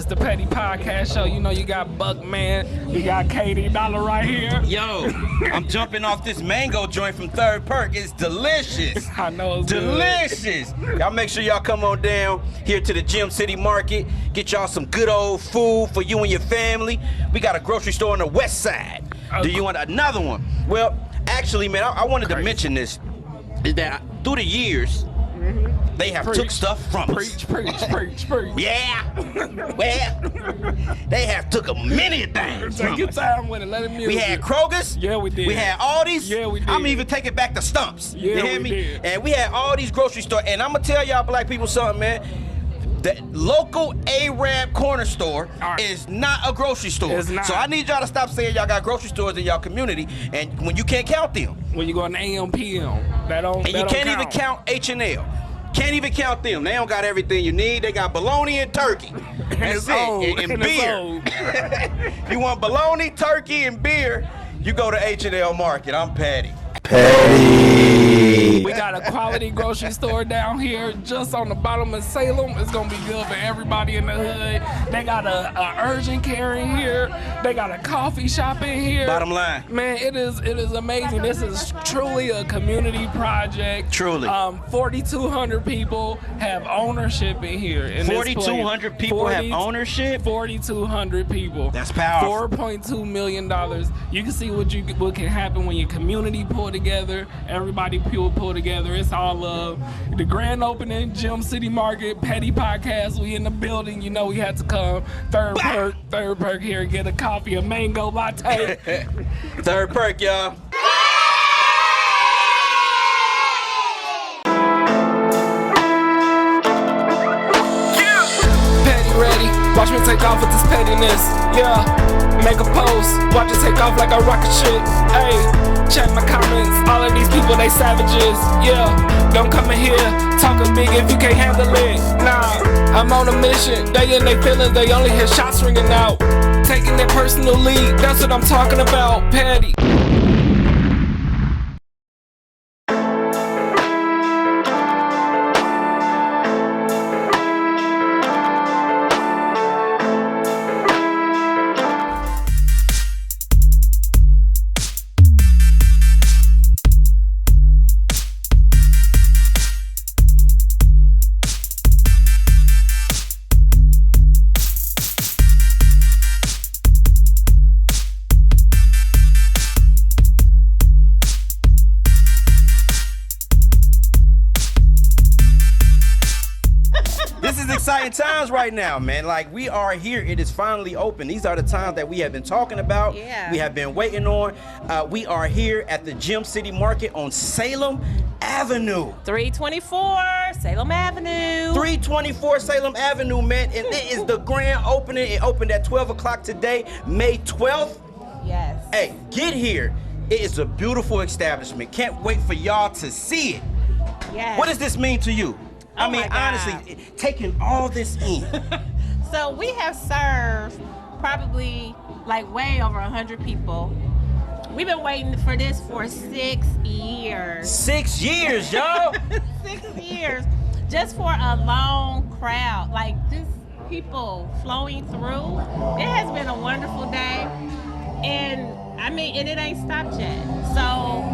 the Petty Podcast Show. You know you got Buckman, we got Katie Dollar right here. Yo, I'm jumping off this mango joint from Third Perk. It's delicious. I know it's delicious. Y'all make sure y'all come on down here to the Gym City Market. Get y'all some good old food for you and your family. We got a grocery store on the west side. Do you want another one? Well, actually, man, I wanted to mention this. Is that through the years, they have took stuff from us. Preach. Yeah. Well, they have took a many things Take from your us. time with it. Let it music. We had Kroger's. Yeah, we did. We had Aldi's. Yeah, we did. I'm even taking back the Stumps. Yeah, you hear we me? did. And we had all these grocery stores. And I'm gonna tell y'all black people something, man. The local Arab corner store is not a grocery store. It's not. So I need y'all to stop saying y'all got grocery stores in y'all community, and when you can't count them. When you go on AM, PM, that don't. And you can't even count H&L. Can't even count them. They don't got everything you need. They got bologna and turkey. That's it's it. old. And beer. You want bologna, turkey, and beer, you go to H&L Market. I'm Patty. We got a quality grocery store down here just on the bottom of Salem. It's gonna be good for everybody in the hood. They got a urgent care in here. They got a coffee shop in here. Bottom line. Man, it is amazing. This is truly a community project. Truly. 4,200 people have ownership in here. 4,200 people have ownership? 4,200 people. That's powerful. $4.2 million. You can see what can happen when your community pull together, everybody pull together. It's all love. The grand opening, Gym City Market, Petty Podcast. We in the building. You know we had to come. Third Perk here and get a coffee, a mango latte. Third Perk, y'all. Petty ready. Watch me take off with this pettiness. Yeah. Make a post. Watch it take off like a rocket ship. Ayy. Check my comments. All of these people, they savages. Yeah. Don't come in here talking big if you can't handle it. Nah. I'm on a mission. They in their feelings. They only hear shots ringing out. Taking their personal lead. That's what I'm talking about. Petty. Exciting times right now, man. Like, we are here. It is finally open. These are the times that we have been talking about. Yeah. We have been waiting on. We are here at the Gym City Market on Salem Avenue. 324 Salem Avenue. 324 Salem Avenue, man. And it is the grand opening. It opened at 12 o'clock today, May 12th. Yes. Hey, get here. It is a beautiful establishment. Can't wait for y'all to see it. Yes. What does this mean to you? I Oh mean, my God. honestly, taking all this in. So we have served probably like way over 100 people. We've been waiting for this for 6 years. 6 years, y'all. 6 years. Just for a long crowd. Like, just people flowing through. It has been a wonderful day. And I mean, and it ain't stopped yet. So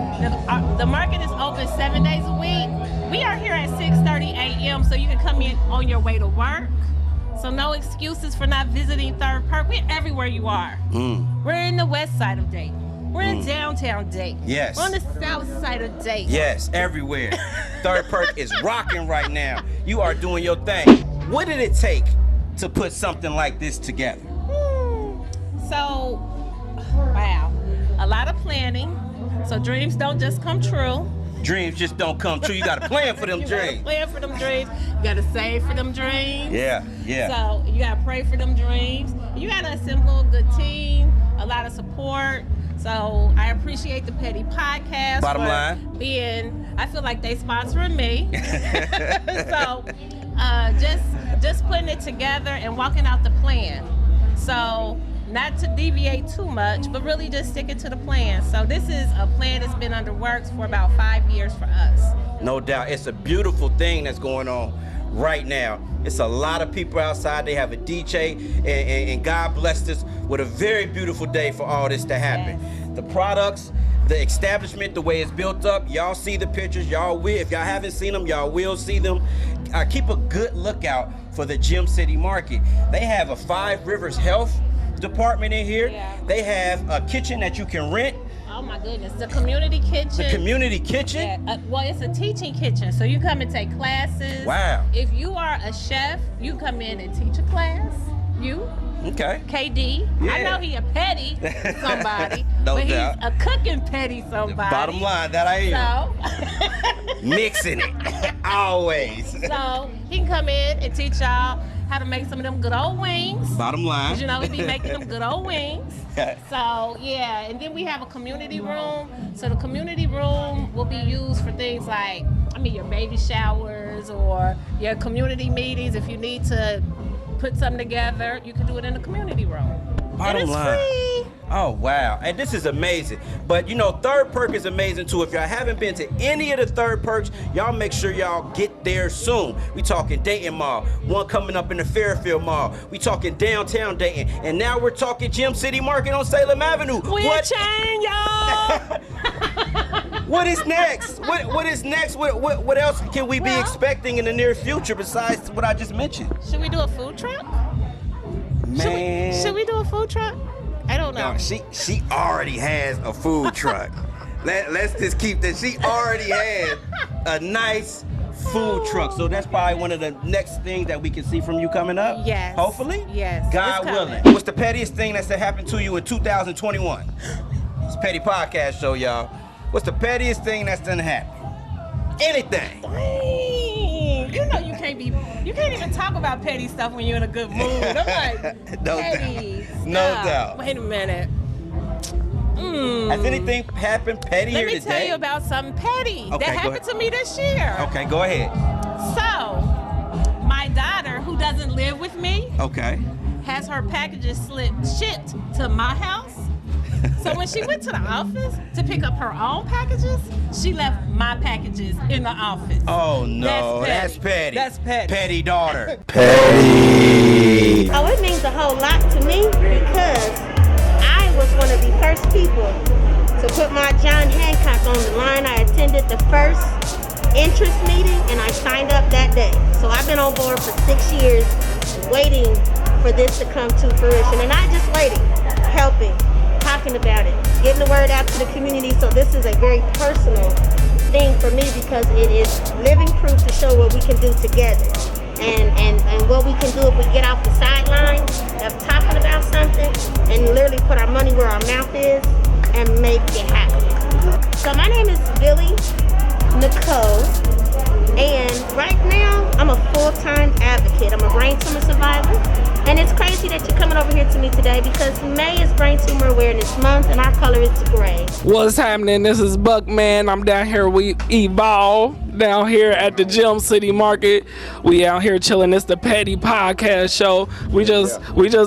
the market is open 7 days a week. We are here at 6:30 a.m. so you can come in on your way to work. So no excuses for not visiting Third Perk. We're everywhere you are. We're in the west side of Dayton. We're in downtown Dayton. Yes. We're on the south side of Dayton. Yes, everywhere. Third Perk is rocking right now. You are doing your thing. What did it take to put something like this together? So, wow. A lot of planning. So dreams don't just come true. Dreams just don't come true. You got to plan for them You dreams. gotta plan for them dreams. You gotta save for them dreams. Yeah. So you gotta pray for them dreams. You gotta assemble a good team, a lot of support. So I appreciate the Petty Podcast. Bottom for line. being, I feel like they sponsoring me. So just putting it together and walking out the plan. So not to deviate too much, but really just sticking to the plan. So this is a plan that's been under works for about 5 years for us. No doubt. It's a beautiful thing that's going on right now. It's a lot of people outside. They have a DJ, and God blessed us with a very beautiful day for all this to happen. Yes. The products, the establishment, the way it's built up, y'all see the pictures. Y'all will, if y'all haven't seen them, y'all will see them. Keep a good lookout for the Gym City Market. They have a 5 Rivers Health department in here. Yeah. They have a kitchen that you can rent. Oh my goodness, the community kitchen. The community kitchen? Yeah, well, it's a teaching kitchen, so you come and take classes. Wow. If you are a chef, you come in and teach a class. Okay. KD. Yeah. I know he a petty somebody, No but doubt. he's a cooking petty somebody. Bottom line, that I am. So, Mixing it. Always. so he can come in and teach y'all how to make some of them good old wings. Bottom line. 'Cause you know, we be making them good old wings. So, yeah, and then we have a community room. So the community room will be used for things like, your baby showers or your community meetings. If you need to put something together, you can do it in the community room. Bottom and it's line. free. Oh, wow. And this is amazing. But, Third Perk is amazing, too. If y'all haven't been to any of the Third Perks, y'all make sure y'all get there soon. We talking Dayton Mall, one coming up in the Fairfield Mall. We talking downtown Dayton. And now we're talking Gym City Market on Salem Avenue. We're chain, y'all. What is next? What is next? What else can we be Well- expecting in the near future besides what I just mentioned? Should we do a food truck? Man. Should we do a food truck? I don't know. No, she already has a food truck. Let's just keep that. She already has a nice food truck. So that's probably one of the next things that we can see from you coming up. Yes. Hopefully. Yes. God It's willing. coming. What's the pettiest thing that's happened to you in 2021? It's Petty Podcast Show, y'all. What's the pettiest thing that's done happen? Anything. Dang. You can't even talk about petty stuff when you're in a good mood. I'm like, No petty doubt. No stuff. doubt. Wait a minute. Has anything happened petty Let here me today? tell you about something petty Okay, that go happened ahead. to me this year. Okay, go ahead. So, my daughter, who doesn't live with me, Okay. has her packages shipped to my house. So when she went to the office to pick up her own packages, she left my packages in the office. Oh no, that's petty. That's petty. Petty daughter. Oh, it means a whole lot to me because I was one of the first people to put my John Hancock on the line. I attended the first interest meeting and I signed up that day. So I've been on board for 6 years waiting for this to come to fruition. And not just waiting, helping, talking about it, getting the word out to the community. So this is a very personal thing for me because it is living proof to show what we can do together. And what we can do if we get off the sideline of talking about something and literally put our money where our mouth is and make it happen. So my name is Billy Nicole, and right now I'm a full-time advocate. I'm a brain tumor survivor, and it's crazy that you're coming over here to me today because May is Brain Tumor Awareness Month and our color is gray. What's happening? This is Buckman. I'm down here with Evolve, down here at the Gym City Market. We out here chilling. It's the Petty Podcast Show. We just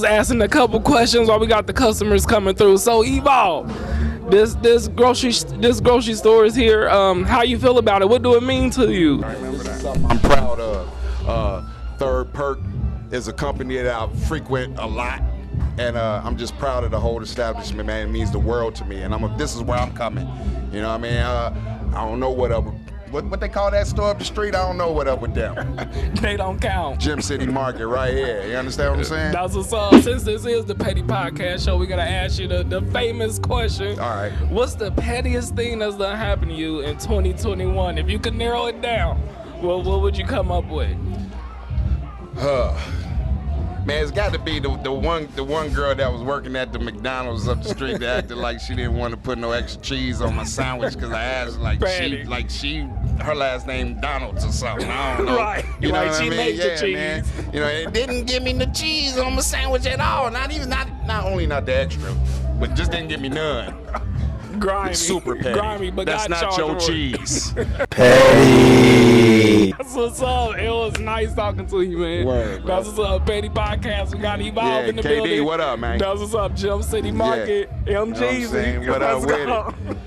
asking a couple questions while we got the customers coming through. So Evolve, this grocery store is here. How you feel about it? What do it mean to you? I'm proud of. Third Perk is a company that I frequent a lot, and I'm just proud of the whole establishment, man. It means the world to me, and this is where I'm coming. You know what I mean? I don't know what they call that store up the street. I don't know what up with them. They don't count. Gym City Market right here. You understand what I'm saying? That's what's up. Since this is the Petty Podcast Show, we gotta ask you the famous question. All right. What's the pettiest thing that's gonna happen to you in 2021? If you could narrow it down, what would you come up with? Man, it's got to be the one girl that was working at the McDonald's up the street that acted like she didn't want to put no extra cheese on my sandwich because I asked her last name Donald's or something. I don't know. Right. You know Like what she I mean? made the cheese. Man. You know, it didn't give me the cheese on my sandwich at all. Not only not the extra, but just didn't give me none. Grimy. Super petty. Grimy, but that's got not your charged for it. cheese. That's what's up. It was nice talking to you, man. Word, bro. That's what's up. Petty Podcast. We got Evolve Yeah, in the KD, building. what up, man? That's what's up. Gym City Market. You know what I'm MGZ. saying? What up Let's with go. it?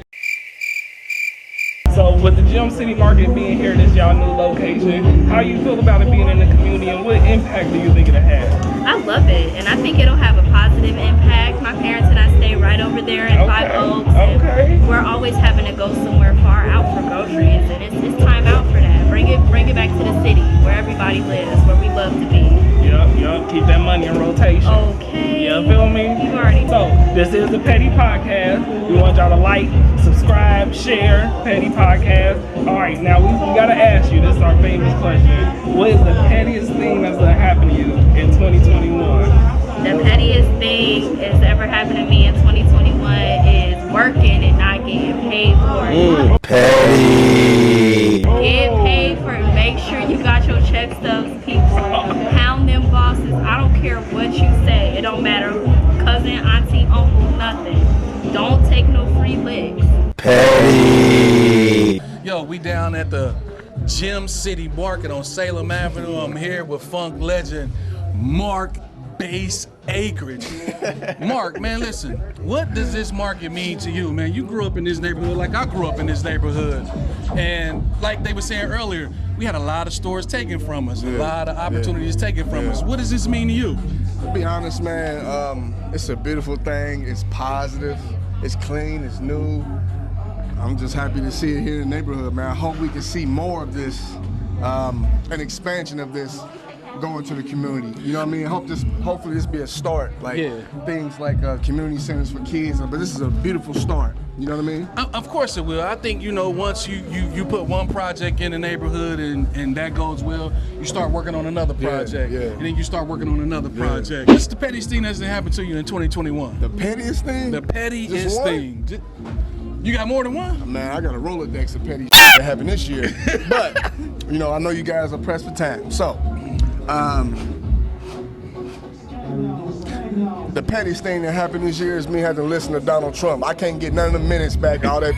So with the Gym City Market being here, this y'all new location, how you feel about it being in the community, and what impact do you think it'll have? I love it, and I think it'll have a positive impact. My parents and I stay right over there in Five Oaks. And we're always having to go somewhere far out for groceries, and it's time out for that. Bring it back to the city where everybody lives, where we love to be. Yup. Keep that money in rotation. Okay. You feel me? You already know. So this is the Petty Podcast. We want y'all to like, subscribe, share Petty Podcast. All right, now we gotta ask you. This is our famous question. What is the pettiest thing that's gonna happen to you in 2021? The pettiest thing that's ever happened to me in 2021 is working and not getting paid for it. Petty. Get paid for it. Make sure you got your check stubs, peeps. Pound them bosses. I don't care what you say. It don't matter who, cousin, auntie, uncle, nothing. Don't take no free licks. Petty. Yo, we down at the Gym City Market on Salem Avenue. I'm here with funk legend Mark Base Acreage. Mark, man, listen, what does this market mean to you, man? You grew up in this neighborhood like I grew up in this neighborhood. And like they were saying earlier, we had a lot of stores taken from us, a lot of opportunities taken from us. What does this mean to you? To be honest, man, it's a beautiful thing. It's positive, it's clean, it's new. I'm just happy to see it here in the neighborhood, man. I hope we can see more of this, an expansion of this going to the community. You know what I mean? Hopefully this be a start, like things like community centers for kids. But this is a beautiful start. You know what I mean? Of course it will. I think, you know, once you put one project in the neighborhood and that goes well, you start working on another project. And then you start working on another project. What's the pettiest thing that's happened to you in 2021? The pettiest thing? The pettiest thing. You got more than one? Man, I got a Rolodex of petty that happened this year. But, you know, I know you guys are pressed for time. So, the pettiest thing that happened this year is me having to listen to Donald Trump. I can't get none of the minutes back, all that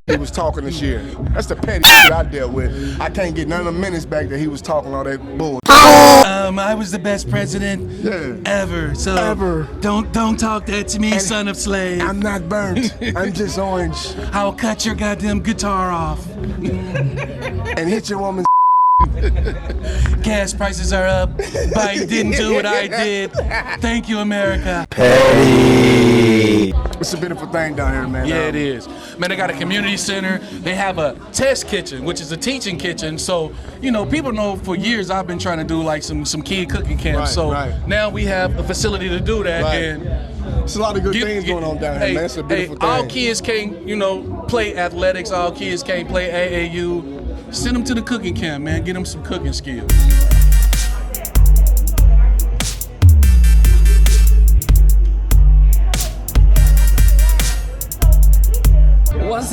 he was talking this year. That's the petty shit I dealt with. I can't get none of the minutes back that he was talking all that bull. I was the best president ever. So don't talk that to me, son of slave. I'm not burnt. I'm just orange. I'll cut your goddamn guitar off. And hit your woman's. Gas prices are up. Biden didn't do what I did. Thank you, America. Petty. It's a beautiful thing down here, man. Yeah, it is. Man, they got a community center. They have a test kitchen, which is a teaching kitchen. So, you know, people know for years I've been trying to do like some kid cooking camps. Now we have a facility to do that. And it's a lot of good things going on down here, man. It's a beautiful thing. All kids can't, you know, play athletics. All kids can't play AAU. Send them to the cooking camp, man. Get them some cooking skills. What's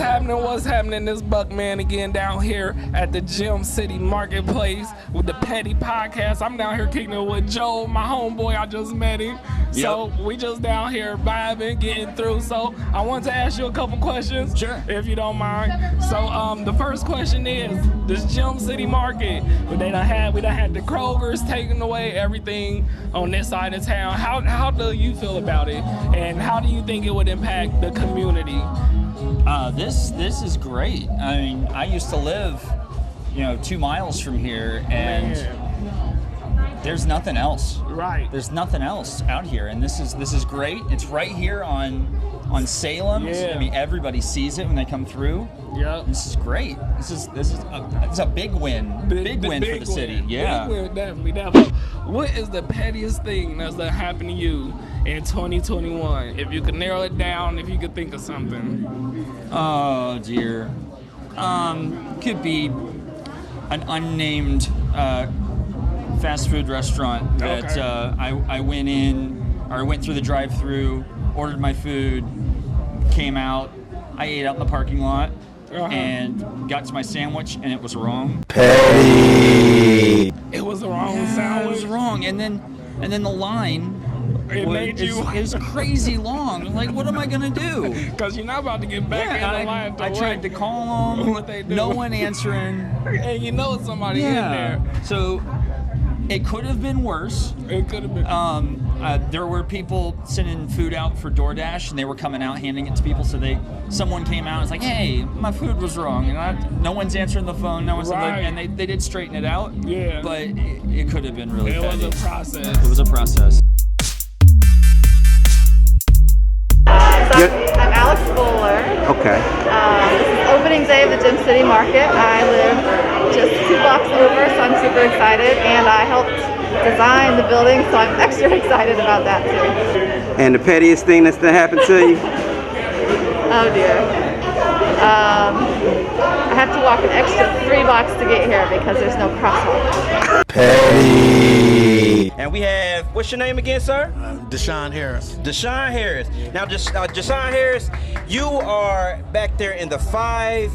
happening? This Buckman again down here at the Gym City Marketplace with the Petty Podcast. I'm down here kicking it with Joe, my homeboy. I just met him. So we just down here vibing, getting through. So I want to ask you a couple questions, if you don't mind. So the first question is, this Gym City Market, we done had the Krogers taking away everything on this side of town. How do you feel about it, and how do you think it would impact the community? This is great. I mean, I used to live, 2 miles from here, and there's nothing else. Right. There's nothing else out here, and this is great. It's right here on Salem. I mean, everybody sees it when they come through. Yeah. This is great. It's a big win. Big win for the city. Yeah. Big win, definitely. What is the pettiest thing that's gonna happen to you in 2021? If you could narrow it down, if you could think of something. Oh dear. Could be an unnamed fast food restaurant that I went through the drive-through, ordered my food, came out, I ate out in the parking lot, and got to my sandwich, and it was wrong. Petty. It was the wrong sandwich. It was wrong, and then the line. It was crazy long. Like, what am I gonna do? Because you're not about to get back in the line. I tried to call them. What they do. No one answering. And you know it's somebody in there. So it could have been worse. It could have been. there were people sending food out for DoorDash, and they were coming out handing it to people. So someone came out and was like, "Hey, my food was wrong," and no one's answering the phone. No one's and they did straighten it out. Yeah. But it could have been really. It petty. was a process. It was a process. I'm Alex Bowler. Okay. This is opening day of the Gym City Market. I live just 2 blocks over, so I'm super excited, and I helped design the building, so I'm extra excited about that too. And the pettiest thing that's happened to you? Oh dear. I have to walk an extra 3 blocks to get here because there's no crosswalk. Petty. And we have, what's your name again, sir? Deshaun Harris. Deshaun Harris. Now, Deshaun Harris, you are back there in the 5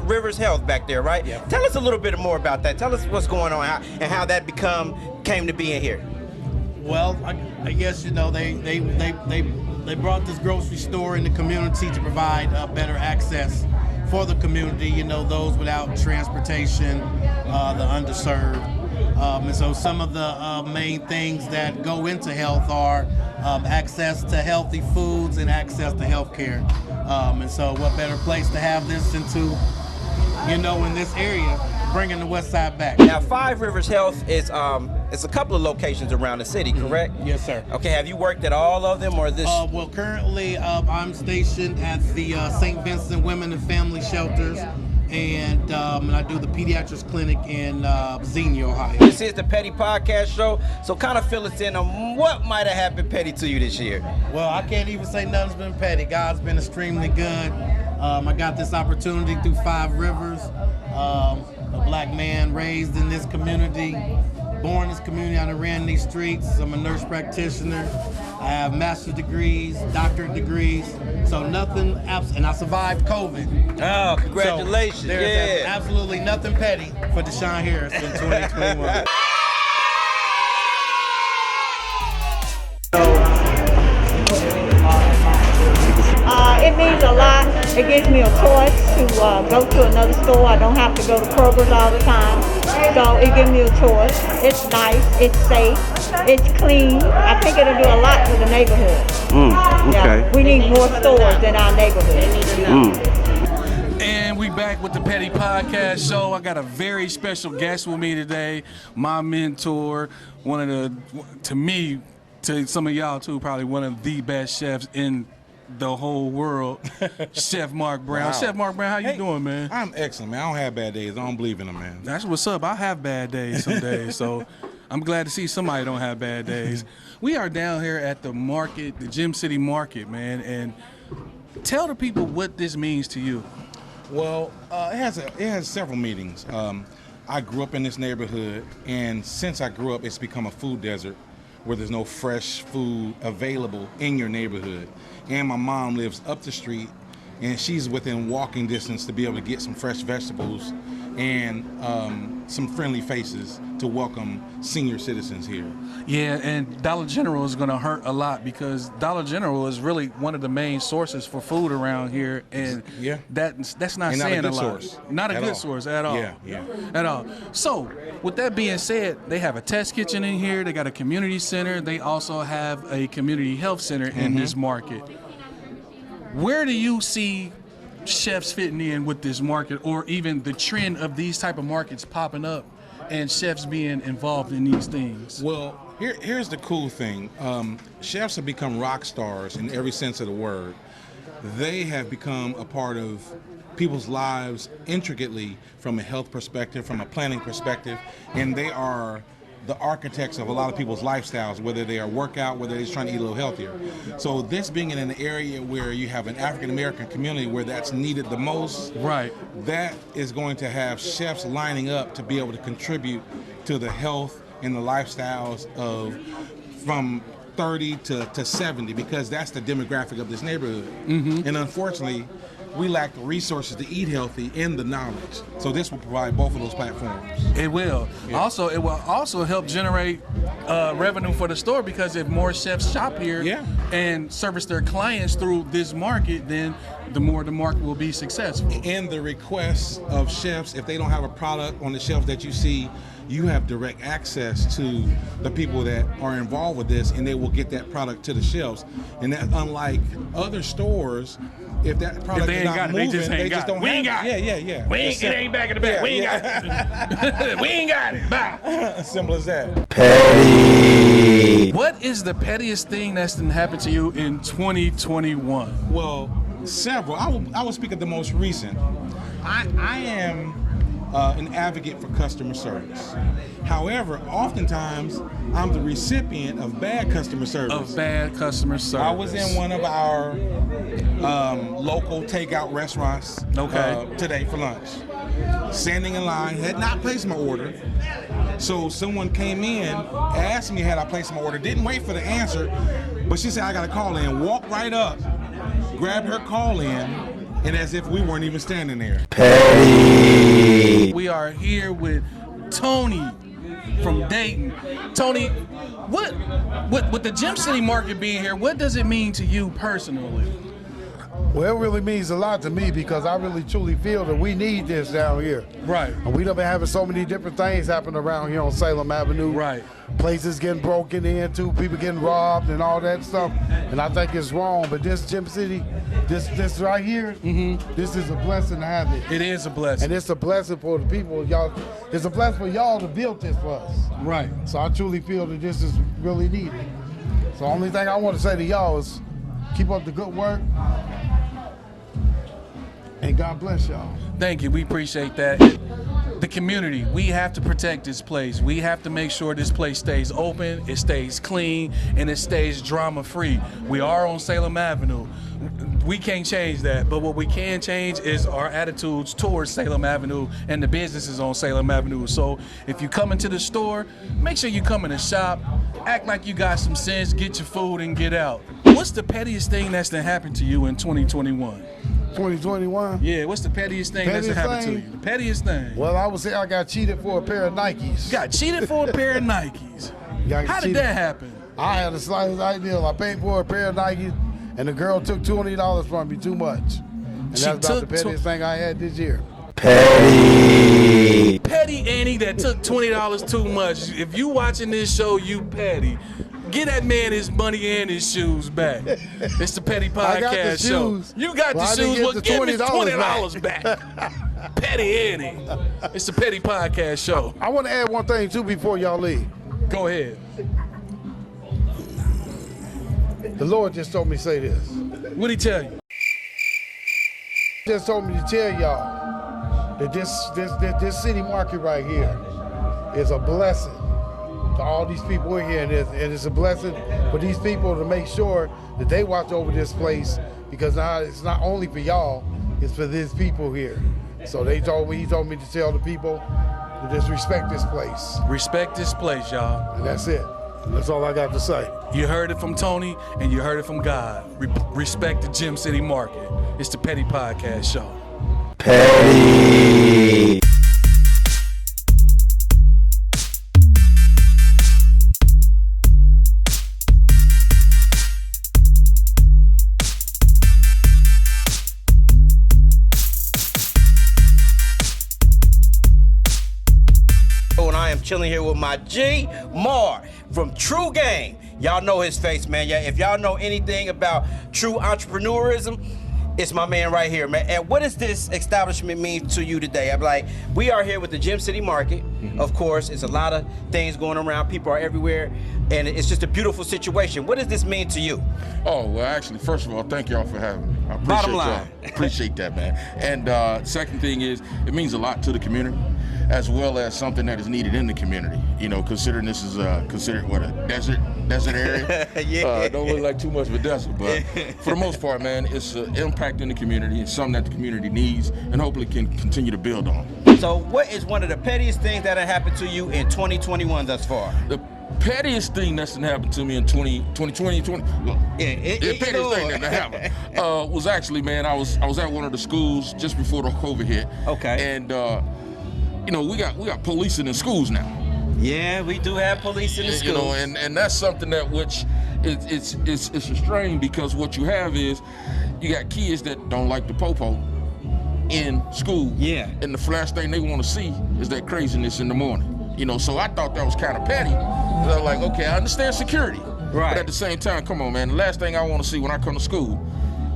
Rivers Health back there, right? Yeah. Tell us a little bit more about that. Tell us what's going on and how that came to be in here. Well, I guess they brought this grocery store in the community to provide better access for the community. Those without transportation, the underserved, and so some of the main things that go into health are access to healthy foods and access to health care. And so, what better place to have this than to, in this area, bringing the West Side back. Now, 5 Rivers Health is it's a couple of locations around the city, correct? Yes, sir. Okay, have you worked at all of them or this? Well, currently I'm stationed at the St. Vincent Women and Family Shelters, and I do the pediatrics clinic in Xenia, Ohio. This is the Petty Podcast Show, so kind of fill us in on what might have happened petty to you this year. Well, I can't even say nothing's been petty. God's been extremely good. I got this opportunity through 5 Rivers. A black man raised in this community, born in this community. I ran these streets. I'm a nurse practitioner. I have master's degrees, doctorate degrees. So nothing, and I survived COVID. Oh, congratulations. So there's absolutely nothing petty for Deshaun Harris in 2021. It means a lot. It gives me a choice to go to another store. I don't have to go to Kroger's all the time. So it gives me a choice. It's nice. It's safe. It's clean. I think it'll do a lot for the neighborhood. Okay. Yeah, we need more stores in our neighborhood. And we back with the Petty Podcast Show. I got a very special guest with me today. My mentor, one of the, to me, to some of y'all too, probably one of the best chefs in the whole world, Chef Mark Brown. Wow. Chef Mark Brown, how you doing, man? I'm excellent, man. I don't have bad days. I don't believe in them, man. That's what's up. I have bad days some days, so I'm glad to see somebody don't have bad days. We are down here at the market, the Gym City Market, man, and tell the people what this means to you. Well, it has several meanings. I grew up in this neighborhood, and since I grew up, it's become a food desert where there's no fresh food available in your neighborhood. And my mom lives up the street, and she's within walking distance to be able to get some fresh vegetables and some friendly faces to welcome senior citizens here. Yeah, and Dollar General is going to hurt a lot because Dollar General is really one of the main sources for food around here, and that's not saying a lot. Not a good source at all. Yeah. At all. So, with that being said, they have a test kitchen in here. They got a community center. They also have a community health center in this market. Where do you see chefs fitting in with this market, or even the trend of these type of markets popping up and chefs being involved in these things? Well, here's the cool thing. Chefs have become rock stars in every sense of the word. They have become a part of people's lives intricately from a health perspective, from a planning perspective, and they are the architects of a lot of people's lifestyles, whether they are workout, whether they're just trying to eat a little healthier. So this being in an area where you have an African-American community where that's needed the most, right? That is going to have chefs lining up to be able to contribute to the health and the lifestyles of from 30 to 70, because that's the demographic of this neighborhood. And unfortunately, we lack the resources to eat healthy and the knowledge. So this will provide both of those platforms. It will. Yeah. Also, it will also help generate revenue for the store, because if more chefs shop here and service their clients through this market, then the more the market will be successful. And the requests of chefs, if they don't have a product on the shelves that you see, you have direct access to the people that are involved with this, and they will get that product to the shelves. And that, unlike other stores, if that product is not moving, they just don't have it. Yeah. It ain't back in the back. We ain't got it. We ain't got it. Bye. Simple as that. Petty. What is the pettiest thing that's been happened to you in 2021? Well, several. I will speak of the most recent. I am an advocate for customer service. However, oftentimes I'm the recipient of bad customer service. I was in one of our local takeout restaurants today for lunch. Standing in line, had not placed my order. So someone came in, asked me had I placed my order, didn't wait for the answer, but she said I got to call in. Walked right up, grabbed her call in, and as if we weren't even standing there. Petty. We are here with Tony from Dayton. Tony, what with the Gym City Market being here, what does it mean to you personally? Well, it really means a lot to me because I really truly feel that we need this down here. Right. And we done been having so many different things happen around here on Salem Avenue. Right. Places getting broken into, people getting robbed and all that stuff. And I think it's wrong. But this Gym City, this right here, this is a blessing to have it. It is a blessing. And it's a blessing for the people. Y'all, it's a blessing for y'all to build this for us. Right. So I truly feel that this is really needed. So the only thing I want to say to y'all is keep up the good work. And God bless y'all. Thank you. We appreciate that. The community, we have to protect this place. We have to make sure this place stays open, it stays clean, and it stays drama-free. We are on Salem Avenue. We can't change that, but what we can change is our attitudes towards Salem Avenue and the businesses on Salem Avenue. So if you come into the store, make sure you come in the shop, act like you got some sense, get your food, and get out. What's the pettiest thing that's gonna happen to you in 2021? 2021? Yeah, what's the pettiest thing that's happened to you? The pettiest thing. Well, I would say I got cheated for a pair of Nikes. You got cheated for a pair of Nikes? How did that happen? I had the slightest idea. I paid for a pair of Nikes, and the girl took $20 from me, too much. And that's about the pettiest thing I had this year. Petty. Petty Annie that took $20 too much. If you watching this show, you petty. Get that man his money and his shoes back. It's the Petty Podcast Show. You got the shoes, well, give me $20 back. Petty Annie. It's the Petty Podcast Show. I want to add one thing, too, before y'all leave. Go ahead. The Lord just told me to say this. What'd he tell you? He just told me to tell y'all that this city market right here is a blessing to all these people in here, and it's a blessing for these people to make sure that they watch over this place, because now it's not only for y'all, it's for these people here. So he told me to tell the people to just respect this place. Respect this place, y'all. And that's it. That's all I got to say. You heard it from Tony, and you heard it from God. Respect the Gym City Market. It's the Petty Podcast Show. Petty. Chilling here with my G, Mar from True Game. Y'all know his face, man. Yeah, if y'all know anything about true entrepreneurism, it's my man right here, man. And what does this establishment mean to you today? I'm like, we are here with the Gym City Market. Of course, it's a lot of things going around. People are everywhere, and it's just a beautiful situation. What does this mean to you? Oh, well, actually, first of all, thank y'all for having me. I appreciate Bottom line. y'all. Appreciate that, man. And second thing is, it means a lot to the community, as well as something that is needed in the community. You know, considering this is considered what, a desert area. Yeah. Don't look like too much of a desert, but for the most part, man, it's an impact in the community. It's something that the community needs, and hopefully can continue to build on. So, what is one of the pettiest things that have happened to you in 2021 thus far? The pettiest thing that's happened to me in 2020, the pettiest thing that happened was actually, man, I was at one of the schools just before the COVID hit. Okay. And you know, we got policing in schools now. Yeah, we do have police in the schools. You know, and that's something that which it's a strain, because what you have is you got kids that don't like the popo in school. Yeah. And the last thing they want to see is that craziness in the morning. You know, so I thought that was kind of petty. I was like, okay, I understand security. Right. But at the same time, come on, man. The last thing I want to see when I come to school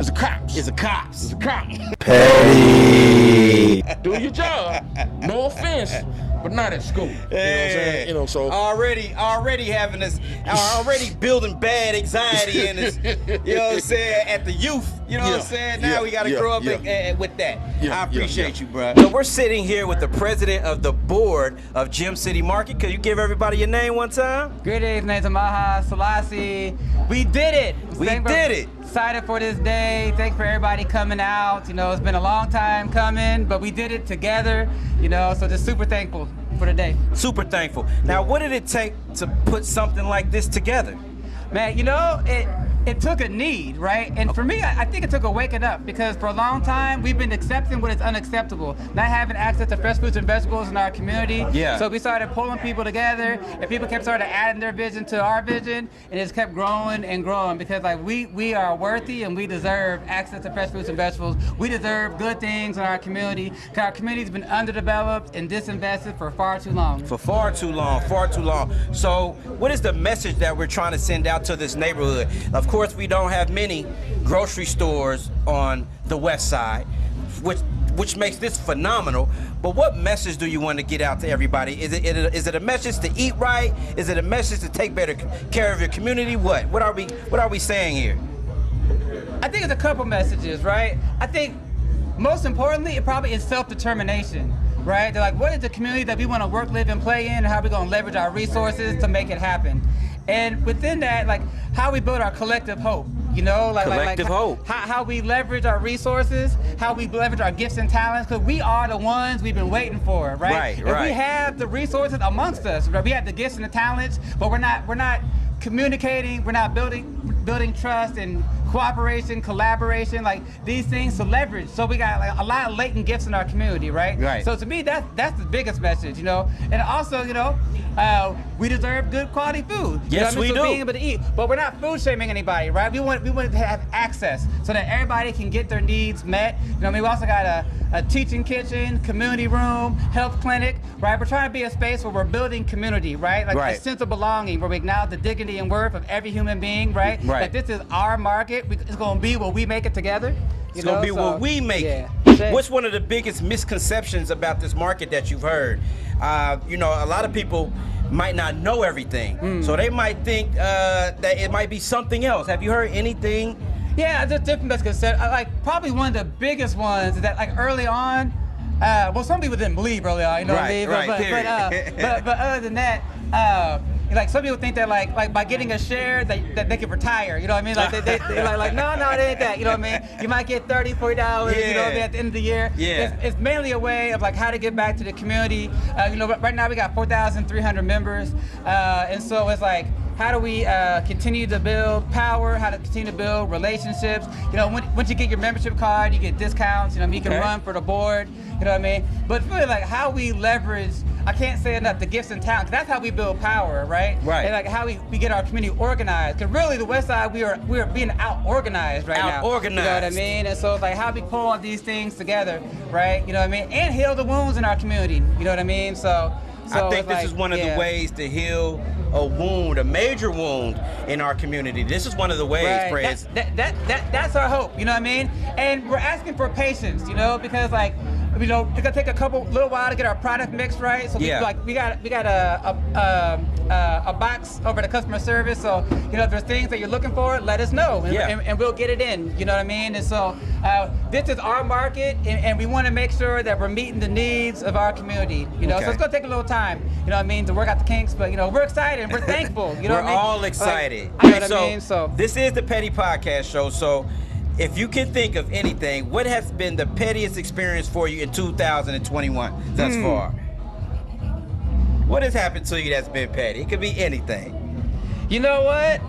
is the cops. It's a cops. It's a cop. Petty. Do your job. No offense, but not at school. You know what I'm saying? You know, so already having this, already building bad anxiety in us. You know what I'm saying? At the youth. You know what I'm saying? Now we got to grow up with that. I appreciate you, bro. So we're sitting here with the president of the board of Gym City Market. Could you give everybody your name one time? Greetings, name's Maha Selassie. We did it. We did it. Excited for this day. Thanks for everybody coming out. You know, it's been a long time coming, but we did it together. You know, so just super thankful for the day. Super thankful. Now, what did it take to put something like this together? Man, you know, it took a need, right? And for me, I think it took a waking up, because for a long time, we've been accepting what is unacceptable, not having access to fresh fruits and vegetables in our community. Yeah. So we started pulling people together, and people kept started adding their vision to our vision, and it just kept growing and growing, because like we are worthy and we deserve access to fresh fruits and vegetables. We deserve good things in our community, because our community's been underdeveloped and disinvested for far too long. For far too long, far too long. So what is the message that we're trying to send out to this neighborhood? Of course, we don't have many grocery stores on the west side, which makes this phenomenal. But what message do you want to get out to everybody? Is it a message to eat right? Is it a message to take better care of your community? What are we saying here? I think it's a couple messages, right? I think most importantly, it probably is self-determination. Right? They're like, what is the community that we want to work, live, and play in, and how are we going to leverage our resources to make it happen? And within that, like, how we build our collective hope, you know? Like hope. How we leverage our resources, how we leverage our gifts and talents, because we are the ones we've been waiting for, right? If we have the resources amongst us, right? We have the gifts and the talents, but we're not communicating, we're not building trust and cooperation, collaboration, like these things to leverage. So we got like a lot of latent gifts in our community, right? Right. So to me, that's the biggest message, you know. And also, you know, we deserve good quality food. Yes, we do. Being able to eat, but we're not food shaming anybody, right? We want to have access so that everybody can get their needs met. You know, I mean, we also got a teaching kitchen, community room, health clinic, right? We're trying to be a space where we're building community, right? Like a sense of belonging, where we acknowledge the dignity and worth of every human being, right? Like this is our market. It's gonna be where we make it together. It's gonna be where we make it. What's one of the biggest misconceptions about this market that you've heard? You know, a lot of people might not know everything, so they might think that it might be something else. Have you heard anything? Yeah, there's different misconceptions. Like probably one of the biggest ones is that like early on, well, some people didn't believe early on, you know what I mean? But other than that, like some people think that like by getting a share that they can retire, you know what I mean? Like they're like no, it ain't that, you know what I mean? You might get $30, $40, you know what I mean, at the end of the year. Yeah. It's mainly a way of like how to get back to the community. You know, right now we got 4,300 members, and so it's like, how do we continue to build power? How to continue to build relationships? You know, once you get your membership card, you get discounts. You know, you can run for the board. You know what I mean? But it's really like how we leverage. I can't say enough the gifts and talents. That's how we build power, right? Right. And like how we get our community organized. Because really, the West Side, we are being out organized right now. Out organized. You know what I mean? And so it's like how we pull all these things together, right? You know what I mean? And heal the wounds in our community. You know what I mean? So I think this is one of the ways to heal a wound, a major wound in our community. This is one of the ways, Prez. That's our hope, you know what I mean? And we're asking for patience, you know, because like, you know, it's gonna take a little while to get our product mix right. So we got a box over to customer service. So you know, if there's things that you're looking for, let us know, and we'll get it in. You know what I mean? And so this is our market, and we want to make sure that we're meeting the needs of our community. You know, so it's gonna take a little time. You know what I mean, to work out the kinks, but you know, we're excited and we're thankful. You know what I mean? We're all excited. Like, you know what I mean? So this is the Petty Podcast Show. So if you can think of anything, what has been the pettiest experience for you in 2021 thus far? What has happened to you that's been petty? It could be anything. You know what?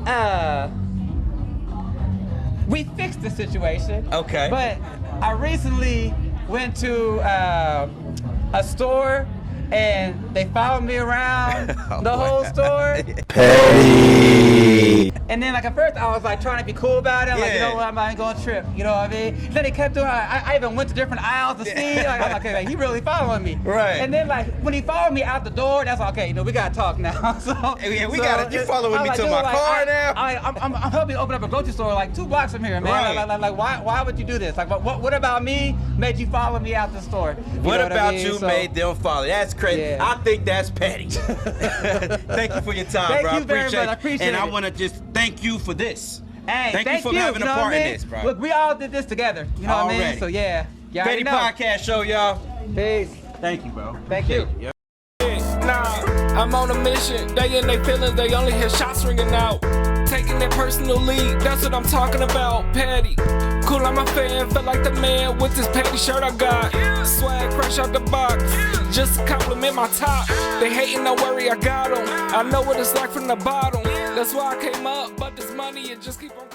We fixed the situation. Okay. But I recently went to a store, and they followed me around the whole store. Petty. And then like at first I was like trying to be cool about it, like you know what, I'm not going to trip, you know what I mean? Then they kept doing, I even went to different aisles to see, like I'm like, okay, like, he really following me. Right. And then like when he followed me out the door, that's like, okay, you know, we gotta talk now. So yeah, you following me to my car now? I'm helping open up a grocery store like 2 blocks from here, man. Right. Like why would you do this? Like what about me made you follow me out the store? What about you made them follow? That's crazy. Yeah. I think that's petty. Thank you for your time, bro. Thank you very much. I appreciate it. And I want to just thank you for this. Hey, thank you for having you a know part what I in mean? this, bro. Look, we all did this together. You know what I mean? So yeah. Petty Podcast Show, y'all. Peace. Thank you, bro. Thank you. Yeah. Nah, I'm on a mission. They in their feelings, they only hear shots ringing out. Taking their personal lead, that's what I'm talking about. Petty. Cool, I'm a fan, felt like the man with this petty shirt I got. Swag fresh out the box, just to compliment my top. They hating, no worry, I got them. I know what it's like from the bottom. That's why I came up, but this money, it just keep on